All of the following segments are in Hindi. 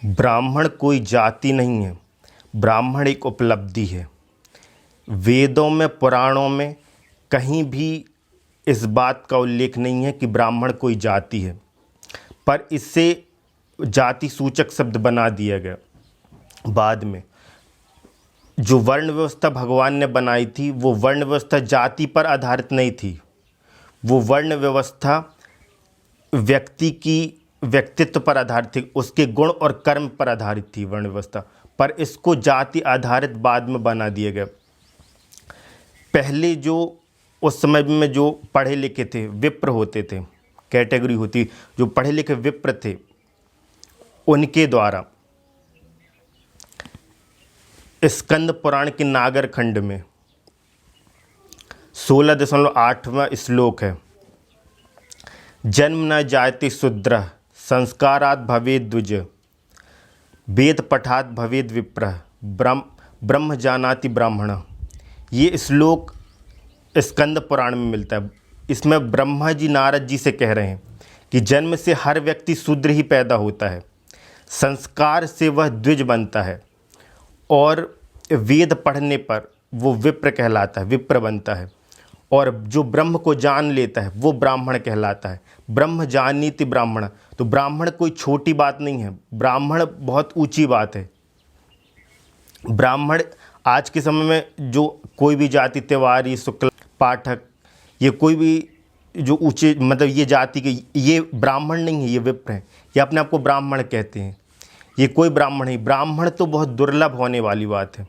ब्राह्मण कोई जाति नहीं है, ब्राह्मण एक उपलब्धि है। वेदों में, पुराणों में कहीं भी इस बात का उल्लेख नहीं है कि ब्राह्मण कोई जाति है, पर इससे जाति सूचक शब्द बना दिया गया। बाद में जो वर्ण व्यवस्था भगवान ने बनाई थी, वो वर्ण व्यवस्था जाति पर आधारित नहीं थी। वो वर्ण व्यवस्था व्यक्ति की व्यक्तित्व पर आधारित थी, उसके गुण और कर्म पर आधारित थी वर्ण व्यवस्था, पर इसको जाति आधारित बाद में बना दिया गया। पहले जो उस समय में जो पढ़े लिखे थे, विप्र होते थे, कैटेगरी होती, जो पढ़े लिखे विप्र थे, उनके द्वारा स्कंद पुराण के नागर खंड में 16.8वां श्लोक है, जन्म न जायते शूद्रः संस्कारात् भवेद् द्विज, वेद पठात् भवेद् विप्रः, ब्रह्म जानाति ब्राह्मण। ये श्लोक स्कंद पुराण में मिलता है। इसमें ब्रह्मा जी नारद जी से कह रहे हैं कि जन्म से हर व्यक्ति शूद्र ही पैदा होता है, संस्कार से वह द्विज बनता है, और वेद पढ़ने पर वो विप्र कहलाता है, विप्र बनता है, और जो ब्रह्म को जान लेता है वो ब्राह्मण कहलाता है। ब्रह्म जानीति ब्राह्मण, तो ब्राह्मण कोई छोटी बात नहीं है, ब्राह्मण बहुत ऊंची बात है। ब्राह्मण आज के समय में जो कोई भी जाति, तिवारी, शुक्ल, पाठक, ये कोई भी जो ऊंचे मतलब ये जाति के, ये ब्राह्मण नहीं है, ये विप्र हैं। ये अपने आप को ब्राह्मण कहते हैं, ये कोई ब्राह्मण नहीं। ब्राह्मण तो बहुत दुर्लभ होने वाली बात है,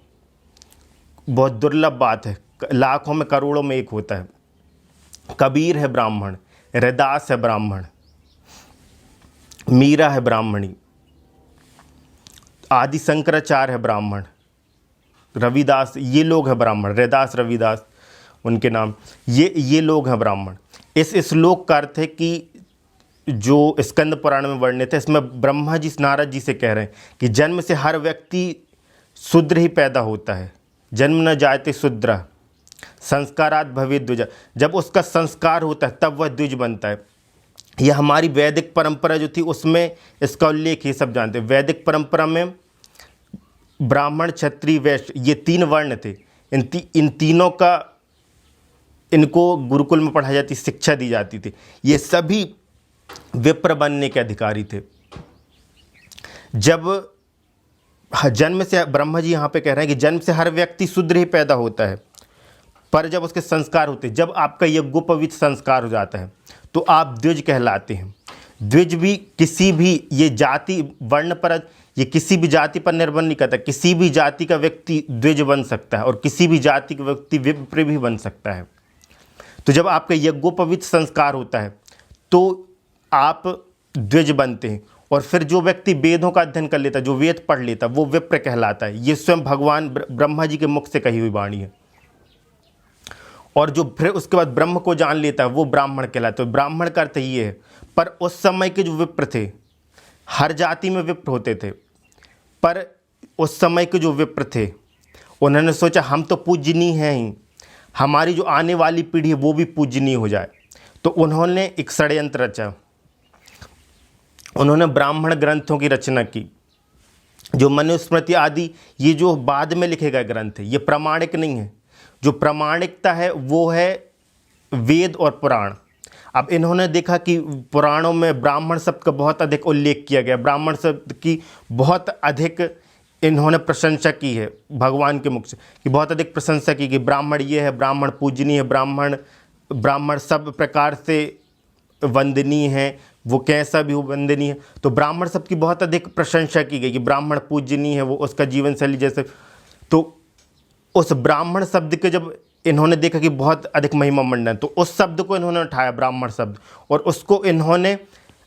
बहुत दुर्लभ बात है, लाखों में करोड़ों में एक होता है। कबीर है ब्राह्मण, रैदास है ब्राह्मण, मीरा है ब्राह्मणी, आदि शंकराचार्य है ब्राह्मण, रविदास, ये लोग हैं ब्राह्मण, रैदास, रविदास उनके नाम, ये लोग हैं ब्राह्मण। इस श्लोक का अर्थ है कि जो स्कंद पुराण में वर्णित है, इसमें ब्रह्मा जी नारद जी से कह रहे हैं कि जन्म से हर व्यक्ति शूद्र ही पैदा होता है। जन्म न जायते शूद्रः संस्कारात् भवेद् द्विज, जब उसका संस्कार होता है तब वह द्विज बनता है। यह हमारी वैदिक परंपरा जो थी उसमें इसका उल्लेख, ये सब जानते हैं। वैदिक परंपरा में ब्राह्मण, क्षत्रिय, वैश्य, ये 3 वर्ण थे। इन तीनों का इनको गुरुकुल में पढ़ाई जाती, शिक्षा दी जाती थी। ये सभी विप्र बनने के अधिकारी थे। जब जन्म से, ब्रह्मा जी यहाँ पे कह रहे हैं कि जन्म से हर व्यक्ति शूद्र ही पैदा होता है, पर जब उसके संस्कार होते हैं, जब आपका यज्ञोपवीत संस्कार हो जाता है तो आप द्विज कहलाते हैं। द्विज भी किसी भी, ये जाति वर्ण पर, ये किसी भी जाति पर निर्भर नहीं करता। किसी भी जाति का व्यक्ति द्विज बन सकता है और किसी भी जाति का व्यक्ति विप्र भी बन सकता है। तो जब आपका यज्ञोपवीत संस्कार होता है तो आप द्विज बनते हैं, और फिर जो व्यक्ति वेदों का अध्ययन कर लेता है, जो वेद पढ़ लेता है, वो विप्र कहलाता है। ये स्वयं भगवान ब्रह्मा जी के मुख से कही हुई वाणी है। और जो फिर उसके बाद ब्रह्म को जान लेता है वो ब्राह्मण कहलाता है। ब्राह्मण का अर्थ ये है। पर उस समय के जो विप्र थे, हर जाति में विप्र होते थे, पर उस समय के जो विप्र थे उन्होंने सोचा हम तो पूजनीय हैं ही, हमारी जो आने वाली पीढ़ी है वो भी पूजनीय हो जाए। तो उन्होंने एक षड्यंत्र रचा, उन्होंने ब्राह्मण ग्रंथों की रचना की। जो मनुस्मृति आदि, ये जो बाद में लिखे गए ग्रंथ है, ये प्रामाणिक नहीं है। जो प्रामाणिकता है वो है वेद और पुराण। अब इन्होंने देखा कि पुराणों में ब्राह्मण शब्द का बहुत अधिक उल्लेख किया गया, ब्राह्मण शब्द की बहुत अधिक इन्होंने प्रशंसा की है भगवान के मुख से, कि बहुत अधिक प्रशंसा की कि ब्राह्मण ये है, ब्राह्मण पूजनीय है, ब्राह्मण सब प्रकार से वंदनीय है, वो कैसा भी हो वंदनीय है। तो ब्राह्मण शब्द की बहुत अधिक प्रशंसा की गई कि ब्राह्मण पूजनीय है, वो उसका जीवन शैली जैसे। तो उस ब्राह्मण शब्द के जब इन्होंने देखा कि बहुत अधिक महिमा मंडन, तो उस शब्द को इन्होंने उठाया, ब्राह्मण शब्द, और उसको इन्होंने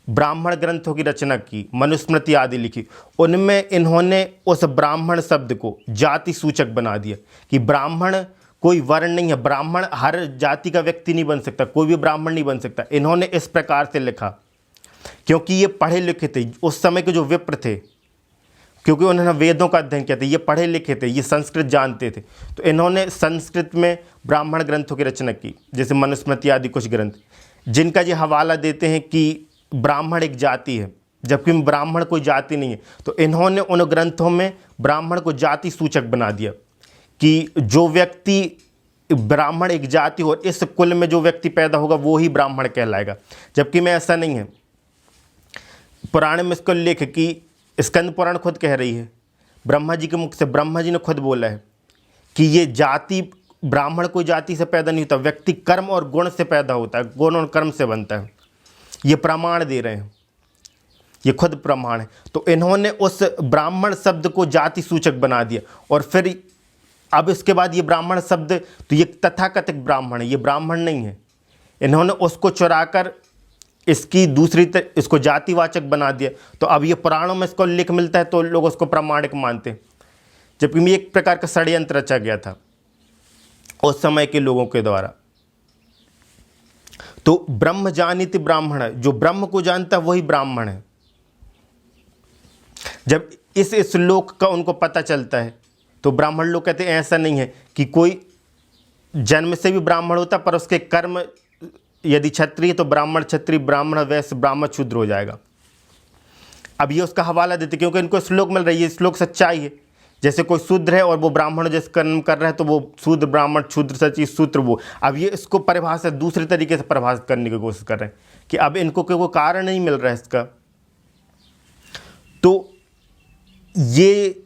ब्राह्मण ग्रंथों की रचना की, मनुस्मृति आदि लिखी। उनमें इन्होंने उस ब्राह्मण शब्द को जाति सूचक बना दिया कि ब्राह्मण कोई वर्ण नहीं है, ब्राह्मण हर जाति का व्यक्ति नहीं बन सकता, कोई भी ब्राह्मण नहीं बन सकता। इन्होंने इस प्रकार से लिखा क्योंकि ये पढ़े लिखे थे, उस समय के जो विप्र थे, क्योंकि उन्होंने वेदों का अध्ययन किया था, ये पढ़े लिखे थे, ये संस्कृत जानते थे, तो इन्होंने संस्कृत में ब्राह्मण ग्रंथों की रचना की, जैसे मनुस्मृति आदि कुछ ग्रंथ, जिनका ये हवाला देते हैं कि ब्राह्मण एक जाति है, जबकि ब्राह्मण कोई जाति नहीं है। तो इन्होंने उन ग्रंथों में ब्राह्मण को जाति सूचक बना दिया कि जो व्यक्ति ब्राह्मण एक जाति हो, इस कुल में जो व्यक्ति पैदा होगा वो ही ब्राह्मण कहलाएगा, जबकि में ऐसा नहीं है। पुराण में इसको उल्लेख कि स्कंद पुराण खुद कह रही है, ब्रह्मा जी के मुख से ब्रह्मा जी ने खुद बोला है कि ये जाति, ब्राह्मण कोई जाति से पैदा नहीं होता, व्यक्ति कर्म और गुण से पैदा होता है, गुण और कर्म से बनता है। ये प्रमाण दे रहे हैं, ये खुद प्रमाण है। तो इन्होंने उस ब्राह्मण शब्द को जाति सूचक बना दिया। और फिर अब इसके बाद ये ब्राह्मण शब्द, तो ये तथाकथित ब्राह्मण है, ये ब्राह्मण नहीं है। इन्होंने उसको चुराकर इसकी इसको जातिवाचक बना दिया। तो अब ये पुराणों में इसका उल्लेख मिलता है तो लोग उसको प्रामाणिक मानते हैं, जबकि ये एक प्रकार का षड्यंत्र रचा गया था उस समय के लोगों के द्वारा। तो ब्रह्म जानिति ब्राह्मण है, जो ब्रह्म को जानता है वही ब्राह्मण है। जब इस श्लोक का उनको पता चलता है तो ब्राह्मण लोग कहते हैं ऐसा नहीं है कि कोई जन्म से भी ब्राह्मण होता, पर उसके कर्म यदि क्षत्रिय तो ब्राह्मण क्षत्रिय, ब्राह्मण वैश्य, ब्राह्मण शूद्र हो जाएगा। अब ये उसका हवाला देते क्योंकि इनको श्लोक मिल रही है, श्लोक सच्चाई है। जैसे कोई शूद्र है और वो ब्राह्मण जैसे कर्म कर रहा है तो वो शूद्र ब्राह्मण, शूद्र सचिव, शूद्र वो। अब ये इसको परिभाषा दूसरे तरीके से परिभाषित करने की कोशिश कर रहे हैं कि अब इनको कोई कारण नहीं मिल रहा है इसका। तो ये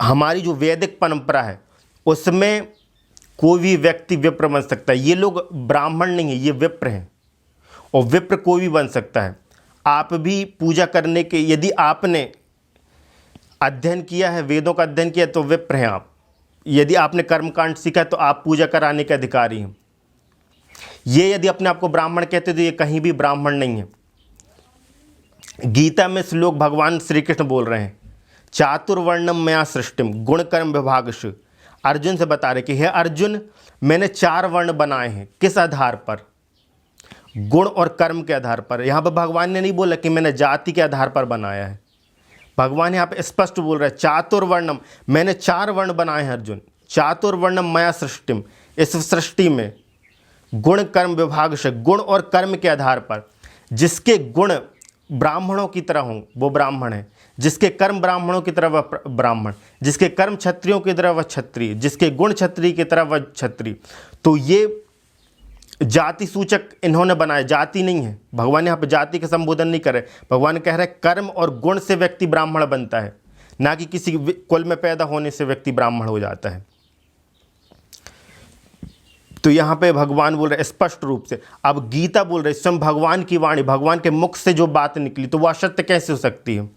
हमारी जो वैदिक परंपरा है उसमें कोई भी व्यक्ति विप्र बन सकता है। ये लोग ब्राह्मण नहीं है, ये विप्र हैं, और विप्र कोई भी बन सकता है। आप भी पूजा करने के, यदि आपने अध्ययन किया है, वेदों का अध्ययन किया तो विप्र हैं आप। यदि आपने कर्मकांड सीखा है तो आप पूजा कराने के अधिकारी हैं। ये यदि अपने आप को ब्राह्मण कहते तो ये कहीं भी ब्राह्मण नहीं है। गीता में श्लोक भगवान श्री कृष्ण बोल रहे हैं, चातुर्वर्णम मया सृष्टिम गुण कर्म विभागश। अर्जुन से बता रहे कि हे अर्जुन, मैंने 4 वर्ण बनाए हैं। किस आधार पर? गुण और कर्म के आधार पर। यहाँ पर भगवान ने नहीं बोला कि मैंने जाति के आधार पर बनाया है। भगवान यहाँ पे स्पष्ट बोल रहे हैं, चातुर्वर्णम, मैंने 4 वर्ण बनाए हैं अर्जुन। चातुर्वर्णम मया सृष्टिम, इस सृष्टि में गुण कर्म विभाग से, गुण और कर्म के आधार पर जिसके गुण ब्राह्मणों की तरह हों वो ब्राह्मण है, जिसके कर्म ब्राह्मणों की तरह वह ब्राह्मण, जिसके कर्म क्षत्रियों की तरह वह क्षत्रिय, जिसके गुण क्षत्रिय की तरह वह क्षत्रिय। तो ये जाति सूचक इन्होंने बनाया, जाति नहीं है। भगवान यहाँ पे जाति का संबोधन नहीं कर रहे। भगवान कह रहे कर्म और गुण से व्यक्ति ब्राह्मण बनता है, ना कि किसी कुल में पैदा होने से व्यक्ति ब्राह्मण हो जाता है। तो यहाँ पे भगवान बोल रहे स्पष्ट रूप से। अब गीता बोल रहे स्वयं भगवान की वाणी, भगवान के मुख से जो बात निकली तो वह असत्य कैसे हो सकती है?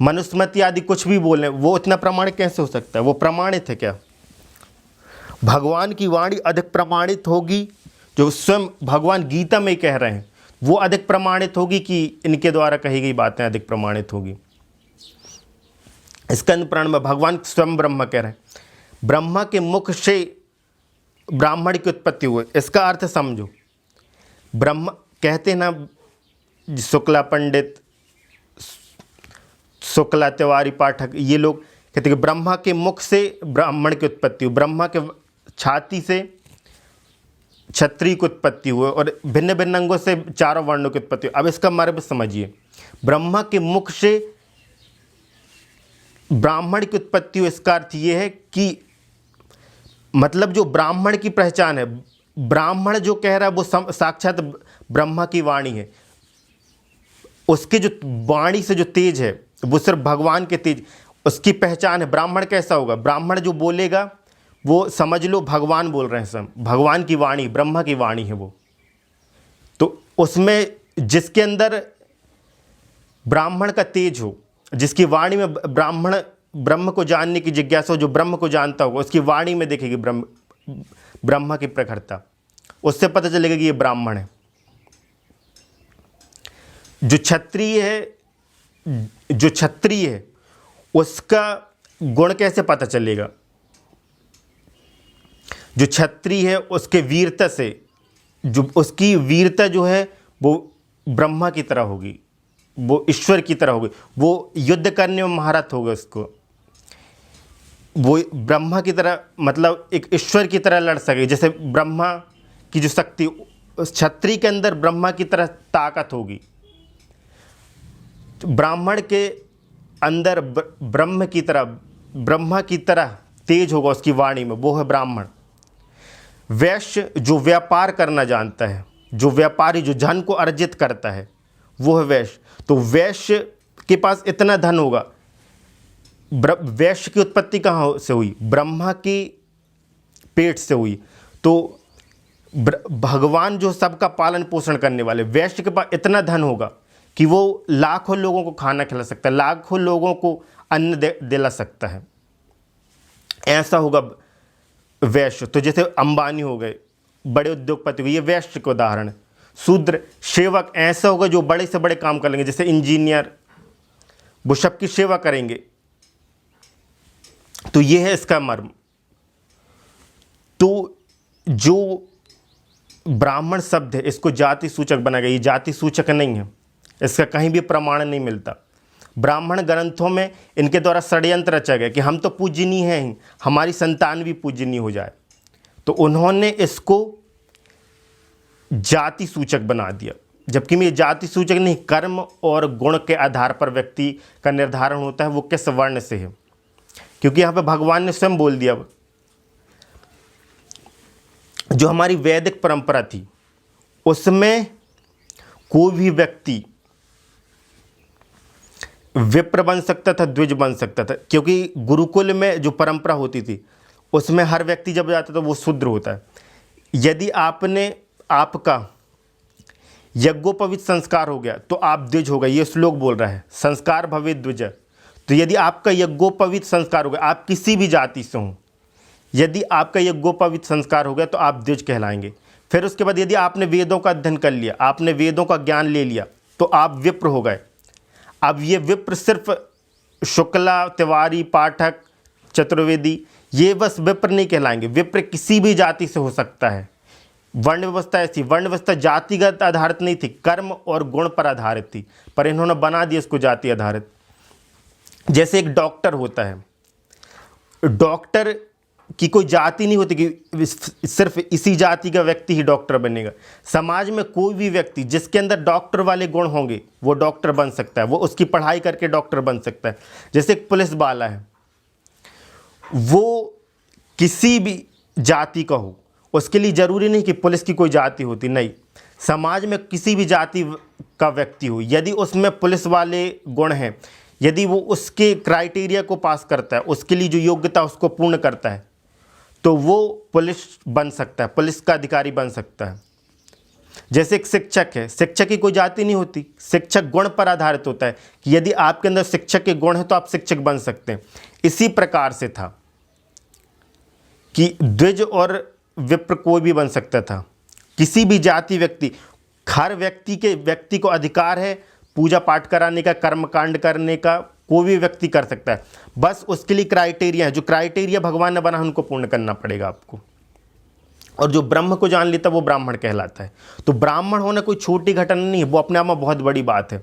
मनुस्मृति आदि कुछ भी बोले वो इतना प्रमाणित कैसे हो सकता है? वो प्रमाणित है क्या? भगवान की वाणी अधिक प्रमाणित होगी, जो स्वयं भगवान गीता में कह रहे हैं वो अधिक प्रमाणित होगी कि इनके द्वारा कही गई बातें अधिक प्रमाणित होगी। स्कंद पुराण में भगवान स्वयं ब्रह्मा कह रहे हैं, ब्रह्मा के मुख से ब्राह्मण की उत्पत्ति हुई। इसका अर्थ समझो, ब्रह्मा कहते हैं ना, शुक्ला पंडित, शुक्ला तिवारी पाठक, ये लोग कहते हैं कि ब्रह्मा के मुख से ब्राह्मण की उत्पत्ति हुई, ब्रह्मा के छाती से क्षत्रिय की उत्पत्ति हुई और भिन्न भिन्न अंगों से 4 वर्णों की उत्पत्ति हुई। अब इसका मर्म समझिए, ब्रह्मा के मुख से ब्राह्मण की उत्पत्ति हुई, इसका अर्थ ये है कि मतलब जो ब्राह्मण की पहचान है, ब्राह्मण जो कह रहा है वो साक्षात ब्रह्मा की वाणी है। उसके जो वाणी से जो तेज है वो सिर्फ भगवान के तेज, उसकी पहचान है। ब्राह्मण कैसा होगा? ब्राह्मण जो बोलेगा वो समझ लो भगवान बोल रहे हैं, सब भगवान की वाणी, ब्रह्मा की वाणी है वो। तो उसमें जिसके अंदर ब्राह्मण का तेज हो, जिसकी वाणी में ब्रह्म को जानने की जिज्ञासा हो, जो ब्रह्म को जानता होगा उसकी वाणी में देखेगी ब्रह्मा की प्रखरता, उससे पता चलेगा कि ये ब्राह्मण है। जो क्षत्रिय है उसका गुण कैसे पता चलेगा? जो क्षत्रिय है उसके वीरता से, जो उसकी वीरता जो है वो ब्रह्मा की तरह होगी, वो ईश्वर की तरह होगी, वो युद्ध करने में महारत होगा, उसको वो ब्रह्मा की तरह, मतलब एक ईश्वर की तरह लड़ सके। जैसे ब्रह्मा की जो शक्ति, उस क्षत्रिय के अंदर ब्रह्मा की तरह ताकत होगी, ब्राह्मण के अंदर ब्रह्मा की तरह तेज होगा उसकी वाणी में, वो है ब्राह्मण। वैश्य जो व्यापार करना जानता है, जो व्यापारी, जो धन को अर्जित करता है, वो है वैश्य। तो वैश्य के पास इतना धन होगा। वैश्य की उत्पत्ति कहाँ से हुई? ब्रह्मा की पेट से हुई। तो भगवान जो सबका पालन पोषण करने वाले, वैश्य के पास इतना धन होगा कि वो लाखों लोगों को खाना खिला सकता है, लाखों लोगों को अन्न दिला सकता है। ऐसा होगा वैश्य। तो जैसे अंबानी हो गए, बड़े उद्योगपति हुए, ये वैश्य का उदाहरण है। शूद्र सेवक ऐसा होगा जो बड़े से बड़े काम कर लेंगे, जैसे इंजीनियर, वो सबकी सेवा करेंगे। तो ये है इसका मर्म। तो जो ब्राह्मण शब्द है, इसको जाति सूचक बनाया गया। ये जाति सूचक नहीं है, इसका कहीं भी प्रमाण नहीं मिलता। ब्राह्मण ग्रंथों में इनके द्वारा षड्यंत्र रचा गया कि हम तो पूजनीय हैं ही, हमारी संतान भी पूजनीय हो जाए। तो उन्होंने इसको जाति सूचक बना दिया, जबकि ये जाति सूचक नहीं, कर्म और गुण के आधार पर व्यक्ति का निर्धारण होता है वो किस वर्ण से है। क्योंकि यहाँ पे भगवान ने स्वयं बोल दिया, जो हमारी वैदिक परंपरा थी उसमें कोई भी व्यक्ति विप्र बन सकता था, द्विज बन सकता था। क्योंकि गुरुकुल में जो परंपरा होती थी उसमें हर व्यक्ति जब जाता था वो शूद्र होता है। यदि आपका यज्ञोपवीत संस्कार हो गया तो आप द्विज हो गए। ये श्लोक बोल रहा है, संस्कार भवेत् द्विज। तो यदि आपका यज्ञोपवीत संस्कार हो गया, आप किसी भी जाति से हों, यदि आपका यज्ञोपवीत संस्कार हो गया तो आप द्विज कहलाएंगे। फिर उसके बाद यदि आपने वेदों का अध्ययन कर लिया, आपने वेदों का ज्ञान ले लिया, तो आप विप्र हो गए। अब ये विप्र सिर्फ शुक्ला, तिवारी, पाठक, चतुर्वेदी, ये बस विप्र नहीं कहलाएंगे। विप्र किसी भी जाति से हो सकता है। वर्ण व्यवस्था ऐसी, वर्ण व्यवस्था जातिगत आधारित नहीं थी, कर्म और गुण पर आधारित थी, पर इन्होंने बना दिया इसको जाति आधारित। जैसे एक डॉक्टर होता है, डॉक्टर की कोई जाति नहीं होती कि सिर्फ इसी जाति का व्यक्ति ही डॉक्टर बनेगा। समाज में कोई भी व्यक्ति जिसके अंदर डॉक्टर वाले गुण होंगे वो डॉक्टर बन सकता है, वो उसकी पढ़ाई करके डॉक्टर बन सकता है। जैसे एक पुलिस वाला है, वो किसी भी जाति का हो, उसके लिए ज़रूरी नहीं कि पुलिस की कोई जाति होती, नहीं, समाज में किसी भी जाति का व्यक्ति हो, यदि उसमें पुलिस वाले गुण हैं, यदि वो उसके क्राइटेरिया को पास करता है, उसके लिए जो योग्यता उसको पूर्ण करता है, तो वो पुलिस बन सकता है, पुलिस का अधिकारी बन सकता है। जैसे एक शिक्षक है, शिक्षक की कोई जाति नहीं होती, शिक्षक गुण पर आधारित होता है कि यदि आपके अंदर शिक्षक के गुण हैं तो आप शिक्षक बन सकते हैं। इसी प्रकार से था कि द्विज और विप्र कोई भी बन सकता था, किसी भी जाति व्यक्ति। हर व्यक्ति को अधिकार है पूजा पाठ कराने का, कर्म कांड करने का, कोई भी व्यक्ति कर सकता है। बस उसके लिए क्राइटेरिया है, जो क्राइटेरिया भगवान ने बना उनको पूर्ण करना पड़ेगा आपको। और जो ब्रह्म को जान लेता वो ब्राह्मण कहलाता है। तो ब्राह्मण होना कोई छोटी घटना नहीं है, वो अपने आप में बहुत बड़ी बात है।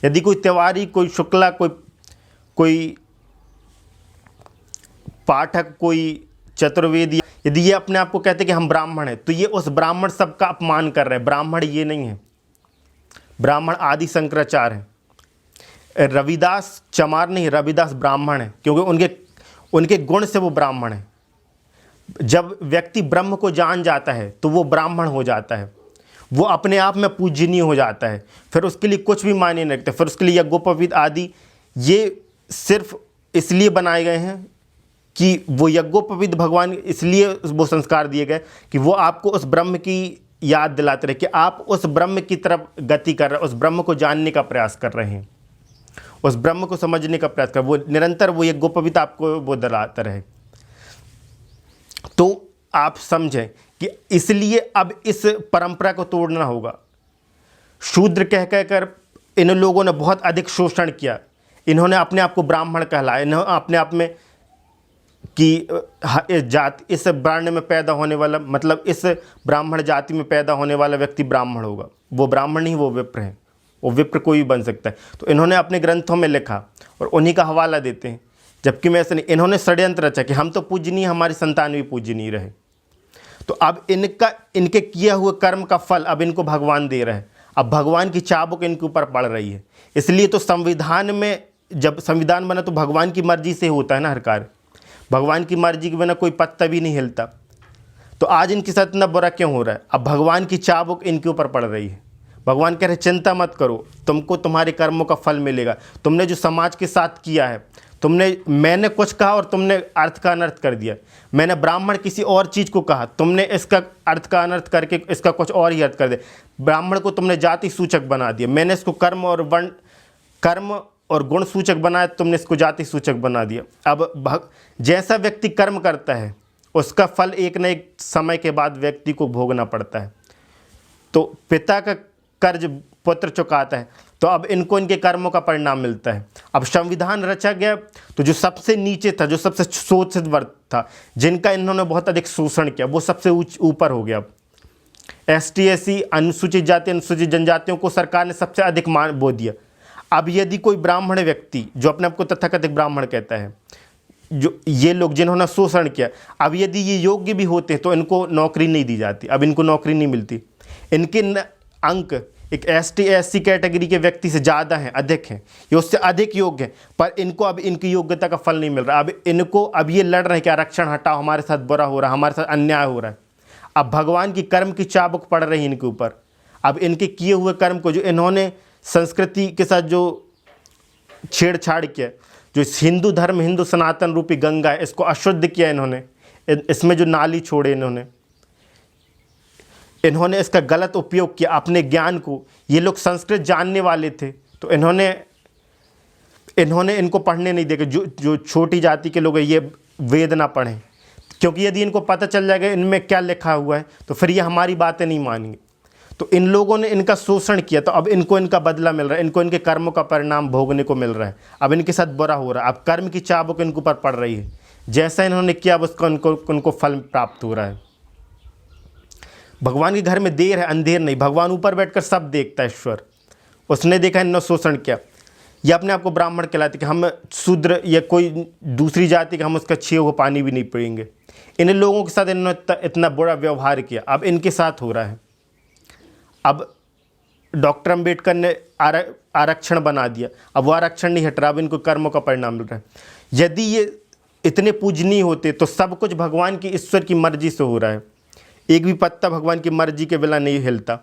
यदि कोई तिवारी, कोई शुक्ला, कोई पाठक, कोई चतुर्वेदी, यदि ये अपने आप को कहते कि हम ब्राह्मण हैं, तो ये उस ब्राह्मण सब का अपमान कर रहे हैं। ब्राह्मण ये नहीं है, ब्राह्मण आदि शंकराचार्य है। रविदास चमार नहीं, रविदास ब्राह्मण है, क्योंकि उनके गुण से वो ब्राह्मण है। जब व्यक्ति ब्रह्म को जान जाता है तो वो ब्राह्मण हो जाता है, वो अपने आप में पूजनीय हो जाता है। फिर उसके लिए कुछ भी मायने नहीं रखते। फिर उसके लिए यज्ञोपवीत आदि ये सिर्फ इसलिए बनाए गए हैं कि वो यज्ञोपवीत भगवान इसलिए वो संस्कार दिए गए कि वो आपको उस ब्रह्म की याद दिलाते रहे कि आप उस ब्रह्म की तरफ गति कर रहे हैं, उस ब्रह्म को जानने का प्रयास कर रहे हैं, उस ब्रह्म को समझने का प्रयास कर, वो निरंतर वो यज्ञोपवीत आपको वो दिलाता रहे। तो आप समझें कि इसलिए अब इस परंपरा को तोड़ना होगा। शूद्र कह कहकर इन लोगों ने बहुत अधिक शोषण किया। इन्होंने अपने आप को ब्राह्मण कहलाया, इन्होंने अपने आप में कि इस वर्ण में पैदा होने वाला, मतलब इस ब्राह्मण जाति में पैदा होने वाला व्यक्ति ब्राह्मण होगा। वो ब्राह्मण नहीं, वो विप्र है, वो विप्र कोई भी बन सकता है। तो इन्होंने अपने ग्रंथों में लिखा और उन्हीं का हवाला देते हैं, जबकि मैं ऐसा नहीं। इन्होंने षड्यंत्र रचा कि हम तो पूजनीय, हमारी संतान भी पूजनीय रहे। तो अब इनके किया हुए कर्म का फल अब इनको भगवान दे रहे हैं। अब भगवान की चाबुक इनके ऊपर पड़ रही है। इसलिए तो संविधान में, जब संविधान बना तो भगवान की मर्जी से होता है ना हर कार्य, भगवान की मर्जी के बिना कोई पत्ता भी नहीं हिलता। तो आज इनके साथ इतना बुरा क्यों हो रहा है? अब भगवान की चाबुक इनके ऊपर पड़ रही है। भगवान कह रहे चिंता मत करो, तुमको तुम्हारे कर्मों का फल मिलेगा। तुमने जो समाज के साथ किया है, मैंने कुछ कहा और तुमने अर्थ का अनर्थ कर दिया। मैंने ब्राह्मण किसी और चीज़ को कहा, तुमने इसका अर्थ का अनर्थ करके इसका कुछ और ही अर्थ कर दिया। ब्राह्मण को तुमने जाति सूचक बना दिया, मैंने इसको कर्म और गुण सूचक बनाया, तुमने इसको जाति सूचक बना दिया। अब जैसा व्यक्ति कर्म करता है उसका फल एक न एक समय के बाद व्यक्ति को भोगना पड़ता है। तो पिता का कर्ज पुत्र चुकाता है, तो अब इनको इनके कर्मों का परिणाम मिलता है। अब संविधान रचा गया तो जो सबसे नीचे था, जो सबसे शोषित वर्ग था, जिनका इन्होंने बहुत अधिक शोषण किया, वो सबसे ऊपर हो गया। ST SC अनुसूचित जाति अनुसूचित जनजातियों को सरकार ने सबसे अधिक मान वो दिया। अब यदि कोई ब्राह्मण व्यक्ति जो अपने आप को तथाकथित ब्राह्मण कहता है, जो ये लोग जिन्होंने शोषण किया, अब यदि ये योग्य भी होते हैं तो इनको नौकरी नहीं दी जाती, अब इनको नौकरी नहीं मिलती। इनके अंक एक ST SC कैटेगरी के व्यक्ति से ज़्यादा हैं, अधिक हैं, ये उससे अधिक योग्य हैं, पर इनको अब इनकी योग्यता का फल नहीं मिल रहा। अब ये लड़ रहे हैं कि आरक्षण हटाओ, हमारे साथ बुरा हो रहा है, हमारे साथ अन्याय हो रहा है। अब भगवान की कर्म की चाबुक पड़ रही है इनके ऊपर। अब इनके किए हुए कर्म को, जो इन्होंने संस्कृति के साथ जो छेड़छाड़ किया, जो हिंदू धर्म, हिंदू सनातन रूपी गंगा है, इसको अशुद्ध किया इन्होंने, इसमें जो नाली छोड़े इन्होंने इसका गलत उपयोग किया अपने ज्ञान को। ये लोग संस्कृत जानने वाले थे तो इन्होंने इनको पढ़ने नहीं देगा। जो छोटी जाति के लोग हैं ये वेद ना पढ़ें, क्योंकि यदि इनको पता चल जाएगा इनमें क्या लिखा हुआ है तो फिर ये हमारी बातें नहीं मानेंगे। तो इन लोगों ने इनका शोषण किया, तो अब इनको इनका बदला मिल रहा है, इनको इनके कर्मों का परिणाम भोगने को मिल रहा है। अब इनके साथ बुरा हो रहा है, अब कर्म की चाबुक इनके ऊपर पड़ रही है। जैसा इन्होंने किया अब उसका उनको फल प्राप्त हो रहा है। भगवान के घर में देर है, अंधेर नहीं। भगवान ऊपर बैठकर सब देखता है, ईश्वर। उसने देखा इन्होंने शोषण किया, ये अपने आप को ब्राह्मण कहलाते कि हम शूद्र या कोई दूसरी जाति का, हम उसका छे हुआ पानी भी नहीं पिएंगे। इन लोगों के साथ इन्होंने इतना बुरा व्यवहार किया, अब इनके साथ हो रहा है। अब डॉक्टर अंबेडकर ने आरक्षण बना दिया, अब वो आरक्षण नहीं हट रहा, अब इनको कर्मों का परिणाम मिल रहा है। यदि ये इतने पूजनीय होते तो सब कुछ भगवान की, ईश्वर की मर्जी से हो रहा है। एक भी पत्ता भगवान की मर्जी के बिना नहीं हिलता।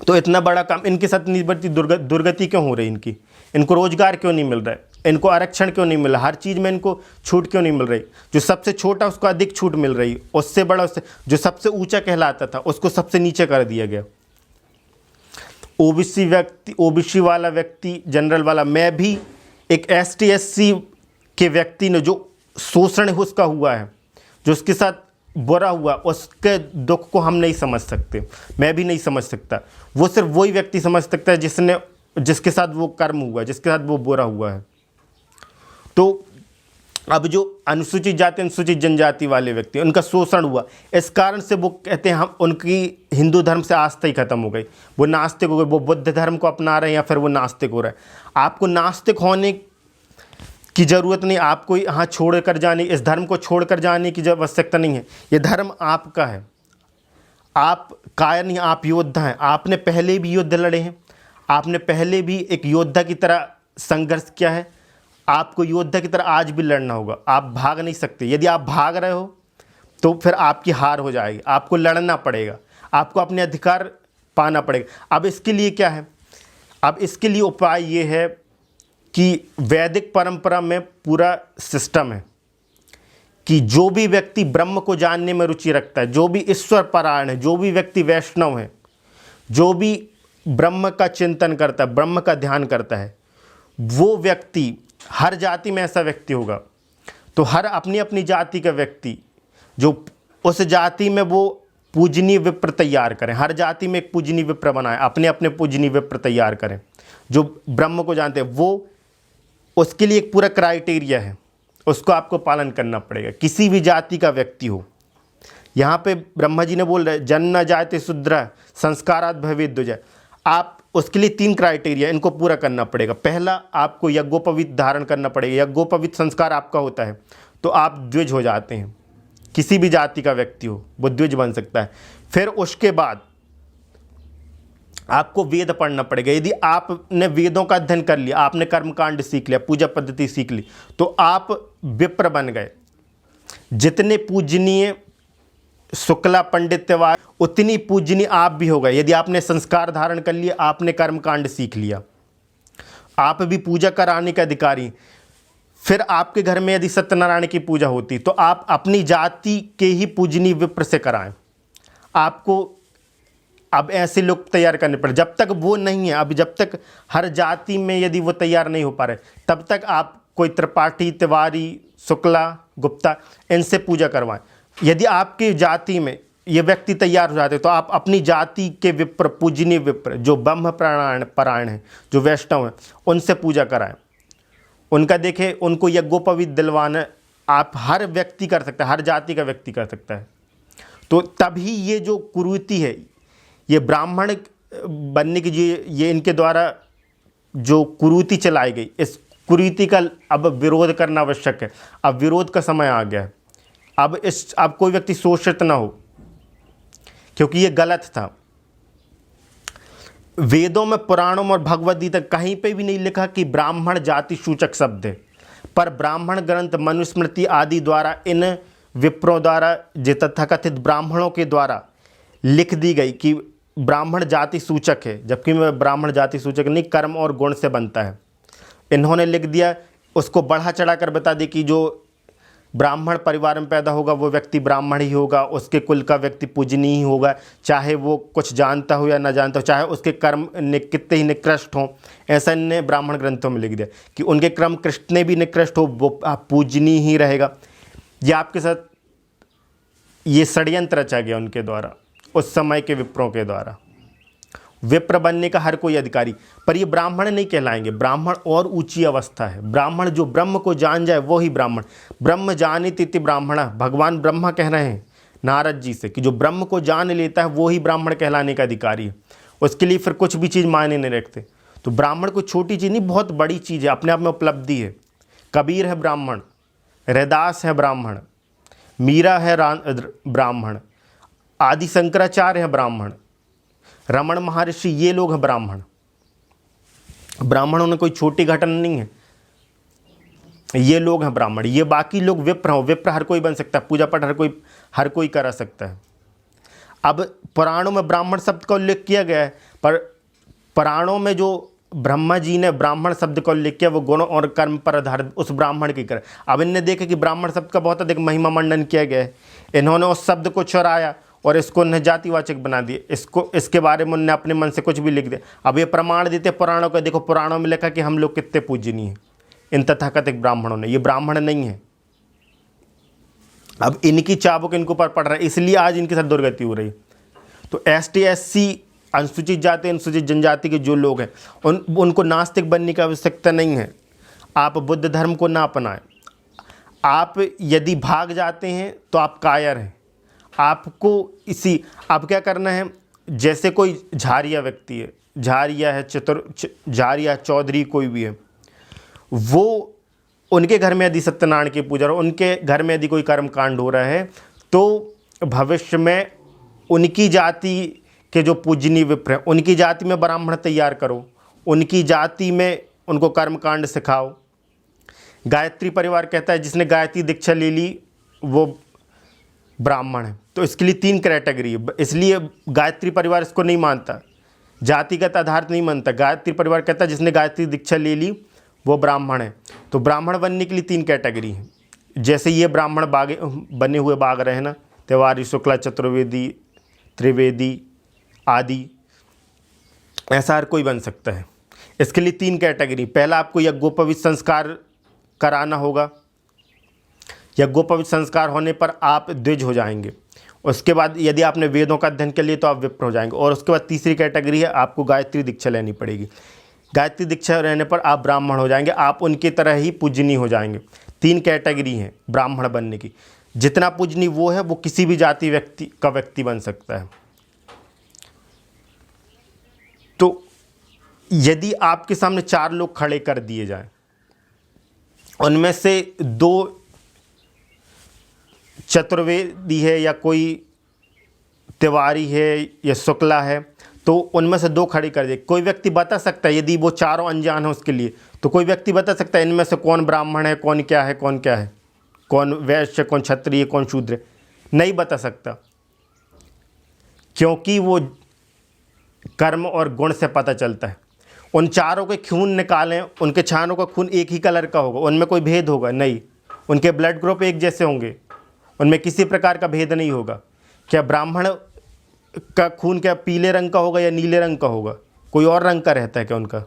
तो इतना बड़ा काम इनके साथ नहीं बढ़ती, दुर्गति क्यों हो रही इनको रोजगार क्यों नहीं मिल रहा है, इनको आरक्षण क्यों नहीं मिल रहा, हर चीज़ में इनको छूट क्यों नहीं मिल रही। जो सबसे छोटा उसको अधिक छूट मिल रही, उससे बड़ा जो सबसे ऊंचा कहलाता था उसको सबसे नीचे कर दिया गया। ओबीसी वाला व्यक्ति, जनरल वाला, मैं भी एक ST SC के व्यक्ति ने जो शोषण उसका हुआ है, जो उसके साथ बुरा हुआ, उसके दुख को हम नहीं समझ सकते, मैं भी नहीं समझ सकता। वो सिर्फ वही व्यक्ति समझ सकता है जिसके साथ वो कर्म हुआ, जिसके साथ वो बुरा हुआ है। तो अब जो अनुसूचित जाति अनुसूचित जनजाति वाले व्यक्ति, उनका शोषण हुआ, इस कारण से वो कहते हैं हम उनकी हिंदू धर्म से आस्था ही खत्म हो गई, वो नास्तिक हो गए, वो बुद्ध धर्म को अपना रहे हैं या फिर वो नास्तिक हो रहे हैं। आपको नास्तिक होने की ज़रूरत नहीं, आपको यहाँ छोड़ कर जाने, इस धर्म को छोड़ कर जाने की आवश्यकता नहीं है। ये धर्म आपका है, आप कायर नहीं, आप योद्धा हैं। आपने पहले भी युद्ध लड़े हैं, आपने पहले भी एक योद्धा की तरह संघर्ष किया है, आपको योद्धा की तरह आज भी लड़ना होगा। आप भाग नहीं सकते, यदि आप भाग रहे हो तो फिर आपकी हार हो जाएगी, आपको लड़ना पड़ेगा, आपको अपने अधिकार पाना पड़ेगा। अब इसके लिए क्या है, अब इसके लिए उपाय ये है कि वैदिक परंपरा में पूरा सिस्टम है कि जो भी व्यक्ति ब्रह्म को जानने में रुचि रखता है, जो भी ईश्वर परायण है, जो भी व्यक्ति वैष्णव है, जो भी ब्रह्म का चिंतन करता है, ब्रह्म का ध्यान करता है, वो व्यक्ति, हर जाति में ऐसा व्यक्ति होगा, तो हर अपनी अपनी जाति का व्यक्ति जो उस जाति में वो पूजनीय विप्र तैयार करें, हर जाति में एक पूजनीय विप्र बनाए, अपने अपने पूजनीय विप्र तैयार करें जो ब्रह्म को जानते हैं। वो उसके लिए एक पूरा क्राइटेरिया है, उसको आपको पालन करना पड़ेगा, किसी भी जाति का व्यक्ति हो। यहाँ पे ब्रह्मा जी ने बोल रहे जन्म जायते शूद्र संस्कारात् भवेत् द्विज। आप उसके लिए 3 क्राइटेरिया इनको पूरा करना पड़ेगा। पहला, आपको यज्ञोपवीत धारण करना पड़ेगा, यज्ञोपवीत संस्कार आपका होता है तो आप द्विज हो जाते हैं, किसी भी जाति का व्यक्ति हो वो द्विज बन सकता है। फिर उसके बाद आपको वेद पढ़ना पड़ेगा। यदि आपने वेदों का अध्ययन कर लिया, आपने कर्मकांड सीख लिया, पूजा पद्धति सीख ली, तो आप विप्र बन गए। जितने पूजनीय शुक्ला पंडित त्यौहार, उतनी पूजनीय आप भी हो गए। यदि आपने संस्कार धारण कर लिया, आपने कर्मकांड सीख लिया, आप भी पूजा कराने के अधिकारी। फिर आपके घर में यदि सत्यनारायण की पूजा होती तो आप अपनी जाति के ही पूजनीय विप्र से कराएं। आपको अब ऐसे लोग तैयार करने पड़े। जब तक वो नहीं है, अब जब तक हर जाति में यदि वो तैयार नहीं हो पा रहे, तब तक आप कोई त्रिपाठी, तिवारी, शुक्ला, गुप्ता, इनसे पूजा करवाएं। यदि आपकी जाति में ये व्यक्ति तैयार हो जाते तो आप अपनी जाति के विप्र, पूजनीय विप्र, जो ब्रह्म परायण हैं, जो वैष्णव हैं, उनसे पूजा कराएं। उनका देखें, उनको यज्ञोपवीत दिलवाना आप हर व्यक्ति कर सकता है, हर जाति का व्यक्ति कर सकता है। तो तभी ये जो कुरीति है, ये ब्राह्मण बनने की ये इनके द्वारा जो कुरीति चलाई गई, इस कुरीति का अब विरोध करना आवश्यक है। अब विरोध का समय आ गया है। अब कोई व्यक्ति शोषित ना हो, क्योंकि ये गलत था। वेदों में, पुराणों में और भगवद गीता कहीं पे भी नहीं लिखा कि ब्राह्मण जाति सूचक शब्द है, पर ब्राह्मण ग्रंथ, मनुस्मृति आदि द्वारा इन विप्रों द्वारा, जो तथाकथित ब्राह्मणों के द्वारा लिख दी गई कि ब्राह्मण जाति सूचक है, जबकि मैं ब्राह्मण जाति सूचक नहीं, कर्म और गुण से बनता है। इन्होंने लिख दिया, उसको बढ़ा चढ़ा कर बता दी कि जो ब्राह्मण परिवार में पैदा होगा वो व्यक्ति ब्राह्मण ही होगा, उसके कुल का व्यक्ति पूजनीय ही होगा, चाहे वो कुछ जानता हो या ना जानता हो, चाहे उसके कर्म कितने ही निकृष्ट हों। ऐसा इन्होंने ब्राह्मण ग्रंथों में लिख दिया कि उनके कर्म कितने भी निकृष्ट हो, वो पूजनीय ही रहेगा। ये आपके साथ ये षड्यंत्र रचा गया उनके द्वारा, उस समय के विप्रों के द्वारा। विप्र बनने का हर कोई अधिकारी, पर ये ब्राह्मण नहीं कहलाएंगे। ब्राह्मण और ऊंची अवस्था है। ब्राह्मण जो ब्रह्म को जान जाए वो ही ब्राह्मण। ब्रह्म जानीति ब्राह्मण, भगवान ब्रह्मा कह रहे हैं नारद जी से कि जो ब्रह्म को जान लेता है वो ही ब्राह्मण कहलाने का अधिकारी है। उसके लिए फिर कुछ भी चीज़ मायने नहीं रखते। तो ब्राह्मण कोई छोटी चीज़ नहीं, बहुत बड़ी चीज़ है, अपने आप में उपलब्धि है। कबीर है ब्राह्मण, रैदास है ब्राह्मण, मीरा है ब्राह्मण, आदि शंकराचार्य है ब्राह्मण, रमण महर्षि, ये लोग हैं ब्राह्मण। ब्राह्मणों में कोई छोटी घटना नहीं है, ये लोग हैं ब्राह्मण। ये बाकी लोग विप्र हो। विप्र हर कोई बन सकता है, पूजा पाठ हर कोई करा सकता है। अब पुराणों में ब्राह्मण शब्द का उल्लेख किया गया है, पर पुराणों में जो ब्रह्मा जी ने ब्राह्मण शब्द का उल्लेख किया वो गुण और कर्म पर आधारित उस ब्राह्मण की करे। अब इनने देखे कि ब्राह्मण शब्द का बहुत अधिक महिमा मंडन किया गया है, इन्होंने उस शब्द को चुराया और इसको उन्हें जातिवाचक बना दिए। इसके बारे में उन्होंने अपने मन से कुछ भी लिख दिया। अब ये प्रमाण देते पुराणों का, देखो पुराणों में लिखा कि हम लोग कितने पूजनीय हैं इन तथाकथित ब्राह्मणों ने। ये ब्राह्मण नहीं है। अब इनकी चाबुक इनको पर पड़ रहा है, इसलिए आज इनके साथ दुर्गति हो रही है। तो ST SC अनुसूचित जाति, अनुसूचित जनजाति के जो लोग हैं उनको नास्तिक बनने की आवश्यकता नहीं है। आप बुद्ध धर्म को ना अपनाएं। आप यदि भाग जाते हैं तो आप कायर हैं। आपको आप क्या करना है, जैसे कोई झारिया व्यक्ति है, झारिया है, झारिया, चौधरी, कोई भी है, वो उनके घर में यदि सत्यनारायण की पूजा हो, उनके घर में यदि कोई कर्म कांड हो रहा है, तो भविष्य में उनकी जाति के जो पूजनीय विप्र हैं, उनकी जाति में ब्राह्मण तैयार करो, उनकी जाति में उनको कर्म कांड सिखाओ। गायत्री परिवार कहता है जिसने गायत्री दीक्षा ले ली वो ब्राह्मण है। तो इसके लिए 3 कैटेगरी है, इसलिए गायत्री परिवार इसको नहीं मानता, जातिगत आधार नहीं मानता। गायत्री परिवार कहता है जिसने गायत्री दीक्षा ले ली वो ब्राह्मण है। तो ब्राह्मण बनने के लिए 3 कैटेगरी है। जैसे ये ब्राह्मण बने हुए बाग रहे ना, तिवारी, शुक्ला, चतुर्वेदी, त्रिवेदी आदि, ऐसा हर कोई बन सकता है। इसके लिए 3 कैटेगरी। पहला, आपको यज्ञोपवीत संस्कार कराना होगा। यज्ञोपवीत संस्कार होने पर आप द्विज हो जाएंगे। उसके बाद यदि आपने वेदों का अध्ययन कर लिया तो आप विप्र हो जाएंगे। और उसके बाद तीसरी कैटेगरी है, आपको गायत्री दीक्षा लेनी पड़ेगी। गायत्री दीक्षा रहने पर आप ब्राह्मण हो जाएंगे, आप उनकी तरह ही पूजनीय हो जाएंगे। 3 कैटेगरी हैं ब्राह्मण बनने की। जितना पूजनीय वो है, वो किसी भी जाति व्यक्ति बन सकता है। तो यदि आपके सामने 4 लोग खड़े कर दिए जाएं, उनमें से 2 चतुर्वेदी है या कोई तिवारी है या शुक्ला है, तो उनमें से दो खड़ी कर दिए। कोई व्यक्ति बता सकता है, यदि वो चारों अनजान है उसके लिए, तो कोई व्यक्ति बता सकता है इनमें से कौन ब्राह्मण है, कौन क्या है, कौन क्या है, कौन वैश्य, कौन क्षत्रिय, कौन शूद्र? नहीं बता सकता, क्योंकि वो कर्म और गुण से पता चलता है। उन चारों के खून निकालें, उनके चारों का खून एक ही कलर का होगा, उनमें कोई भेद होगा नहीं। उनके ब्लड ग्रुप एक जैसे होंगे, उनमें किसी प्रकार का भेद नहीं होगा। क्या ब्राह्मण का खून क्या पीले रंग का होगा या नीले रंग का होगा? कोई और रंग का रहता है क्या उनका?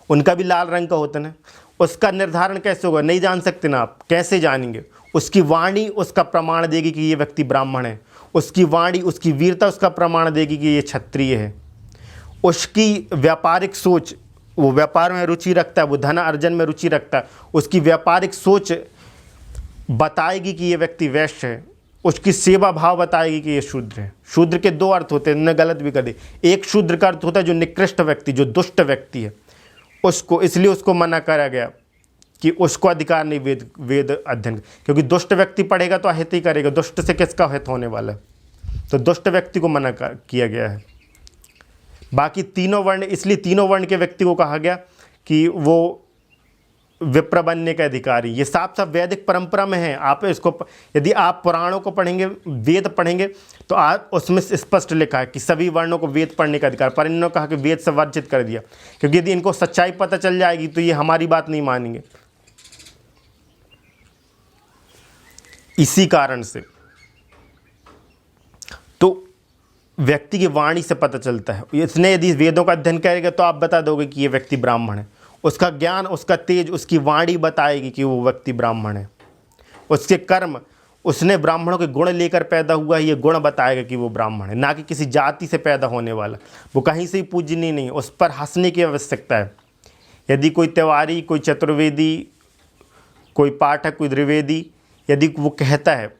उनका भी लाल रंग का होता है ना। उसका निर्धारण कैसे होगा? नहीं जान सकते ना आप। कैसे जानेंगे? उसकी वाणी उसका प्रमाण देगी कि ये व्यक्ति ब्राह्मण है। उसकी वाणी, उसकी वीरता उसका प्रमाण देगी कि ये क्षत्रिय है। उसकी व्यापारिक सोच, वो व्यापार में रुचि रखता है, वो धन अर्जन में रुचि रखता है, उसकी व्यापारिक सोच बताएगी कि ये व्यक्ति वैश्य है। उसकी सेवा भाव बताएगी कि ये शूद्र है। शूद्र के दो अर्थ होते हैं, इन्हें गलत भी कर दे। एक शूद्र का अर्थ होता है जो निकृष्ट व्यक्ति, जो दुष्ट व्यक्ति है, उसको, इसलिए उसको मना करा गया कि उसको अधिकार नहीं वेद अध्ययन, क्योंकि दुष्ट व्यक्ति पढ़ेगा तो अहित ही करेगा। दुष्ट से किसका हित होने वाला है? तो दुष्ट व्यक्ति को मना किया गया है। बाकी तीनों वर्ण, इसलिए तीनों वर्ण के व्यक्ति को कहा गया कि वो विप्र बनने का अधिकारी। ये साफ साफ वैदिक परंपरा में है। आप इसको, यदि आप पुराणों को पढ़ेंगे, वेद पढ़ेंगे, तो आप उसमें स्पष्ट लिखा है कि सभी वर्णों को वेद पढ़ने का अधिकार। पर इन्होंने कहा कि वेद से वर्जित कर दिया, क्योंकि यदि इनको सच्चाई पता चल जाएगी तो ये हमारी बात नहीं मानेंगे। इसी कारण से तो व्यक्ति की वाणी से पता चलता है। इसने यदि वेदों का अध्ययन करेगा तो आप बता दोगे कि ये व्यक्ति ब्राह्मण है। उसका ज्ञान, उसका तेज, उसकी वाणी बताएगी कि वो व्यक्ति ब्राह्मण है। उसके कर्म, उसने ब्राह्मणों के गुण लेकर पैदा हुआ है, ये गुण बताएगा कि वो ब्राह्मण है, ना कि किसी जाति से पैदा होने वाला। वो कहीं से ही पूजनीय नहीं, उस पर हंसने की आवश्यकता है। यदि कोई तिवारी, कोई चतुर्वेदी, कोई पाठक, कोई द्विवेदी, यदि वो कहता है